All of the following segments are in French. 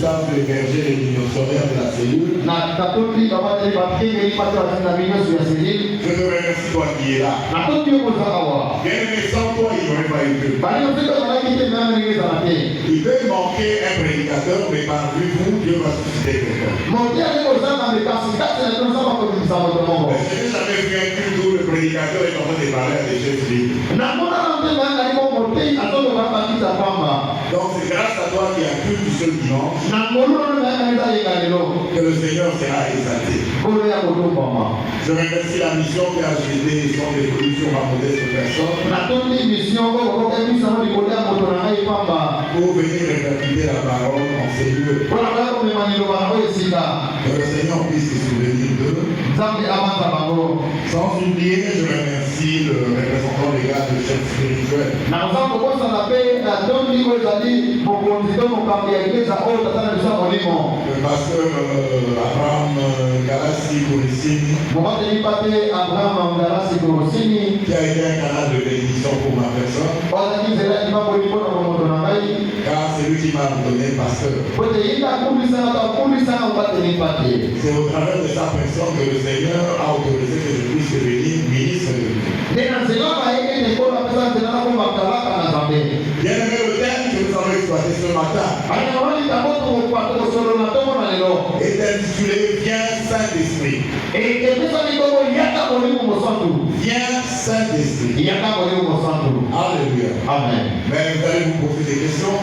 savent héberger les minosaures de la cellule. Je te remercie toi qui es là. Bien-aimé, sans toi, il n'y aurait pas eu Dieu. Il peut manquer un prédicateur, mais parmi vous, Dieu va susciter quelqu'un. Je n'ai jamais vu un culte où le prédicateur est en train de parler à des chefs libres. Donc c'est grâce à toi qui a culte ce dimanche que le Seigneur sera exalté. Je remercie la mission qui a jeté son évolution sur ma modeste personne pour venir répercuter la parole en ces lieux. Que le Seigneur puisse se souvenir d'eux. Sans oublier, je remercie le représentant légal du chef spirituel. Le pasteur Abraham Galassi Gorissini, qui a été un canal de bénédiction pour ma personne, car c'est lui qui m'a donné pasteur. C'est au travers de sa personne que le Seigneur a autorisé que je puisse devenir ministre de Dieu. Bien-aimé, le thème que nous allons exploiter ce matin est intitulé Viens Saint-Esprit. Viens Saint-Esprit. Alléluia. Amen. Mais vous allez vous poser des questions.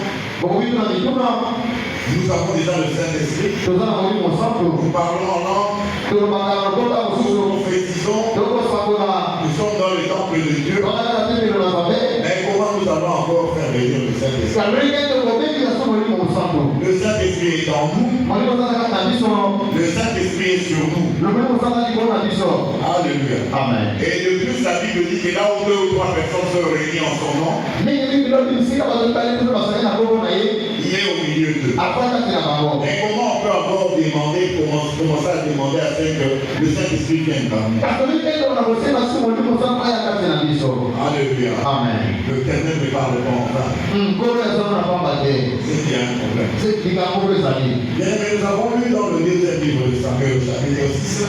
Nous avons déjà le Saint-Esprit. Nous parlons en langue. Nous prophétisons. Nous sommes dans le temple de Dieu. Mais comment nous allons encore faire venir le Saint-Esprit? Le Saint-Esprit est en nous. Le Saint-Esprit est sur nous. Alléluia. Amen. Et de plus, la Bible dit que là où 2 ou 3 personnes se réunissent en son nom, il est au milieu d'eux. Et comment on peut encore demander, commencer à demander afin que le Saint-Esprit vienne dans nous? Alléluia. Amen. L'Éternel ne parle pas en vain. C'est bien un problème. Bien, mais nous avons lu dans le deuxième livre de Samuel, au chapitre 6.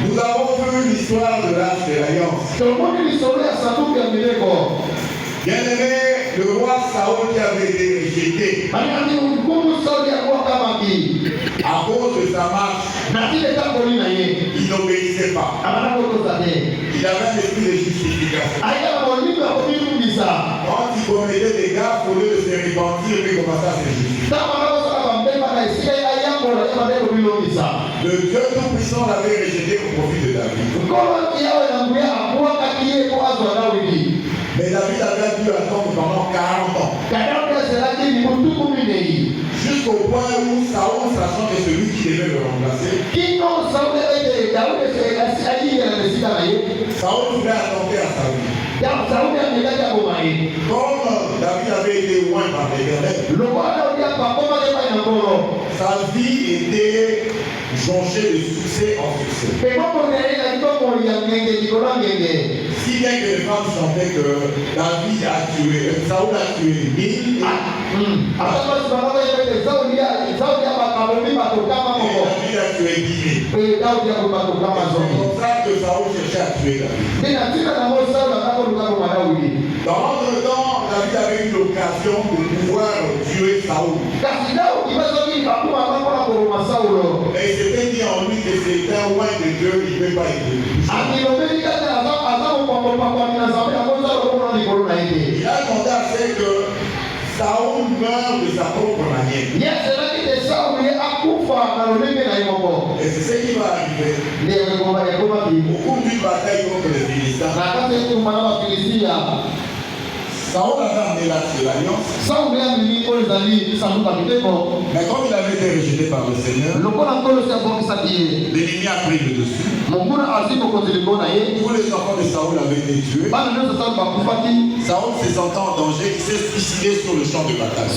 Nous avons vu l'histoire de l'Arche de l'Alliance. Bien-aimé, le roi Saoul qui avait été rejeté à cause de sa marche, il n'obéissait pas. Il avait un esprit de justification. Quand il commettait des gaffes, au lieu de se repentir, il commençait à se justifier. Le Dieu Tout-Puissant l'avait rejeté au profit de David. Mais David avait dû attendre pendant 40 ans. Jusqu'au point où Saoul, sachant que celui qui devait le remplacer, Saoul voulait attenter à sa vie. Comme David avait été loin par l'Éternel, sa vie était jonchée de succès en succès. Si bien que les femmes chantaient que David a tué, Saoul a tué 1000 et David a tué 10 000. C'est pour ça que Saoul cherchait à tuer David. Dans l'autre temps, David avait eu l'occasion de pouvoir tuer Saoul. Et il s'était dit en lui que c'était un loin de Dieu, il ne peut pas être touché. Il a demandé à ce que Saoul meure de sa propre manière. Et c'est ce qui va arriver. Au cours d'une bataille contre les Philistins, Saoul avait amené l'Arche de l'Alliance. Mais comme il avait été rejeté par le Seigneur, l'ennemi a pris le dessus. Tous les enfants de Saoul avaient été tués. Saoul, se sentant en danger, il s'est suicidé sur le champ de bataille.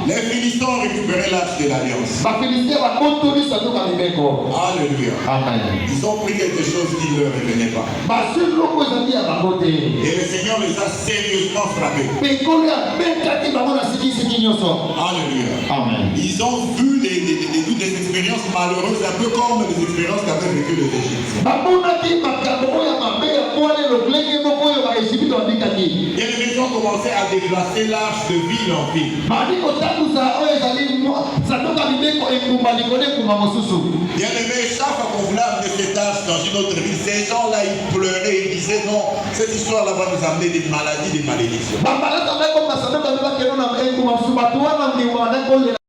Les Philistins ont récupéré l'Arche de l'Alliance. Alléluia. Amen. Ils ont pris quelque chose qui ne leur revenait pas. Et le Seigneur les a sérieusement frappés. Alléluia. Amen. Ils ont vu des expériences malheureuses, un peu comme les expériences qu'avaient vécu les Égyptiens. Et les maisons ont commencé à déplacer l'arche de ville en ville. Bien aimé, chaque fois qu'on voulait amener cette arche dans une autre ville, ces gens-là, ils pleuraient, ils disaient non, cette histoire-là va nous amener des maladies, des malédictions.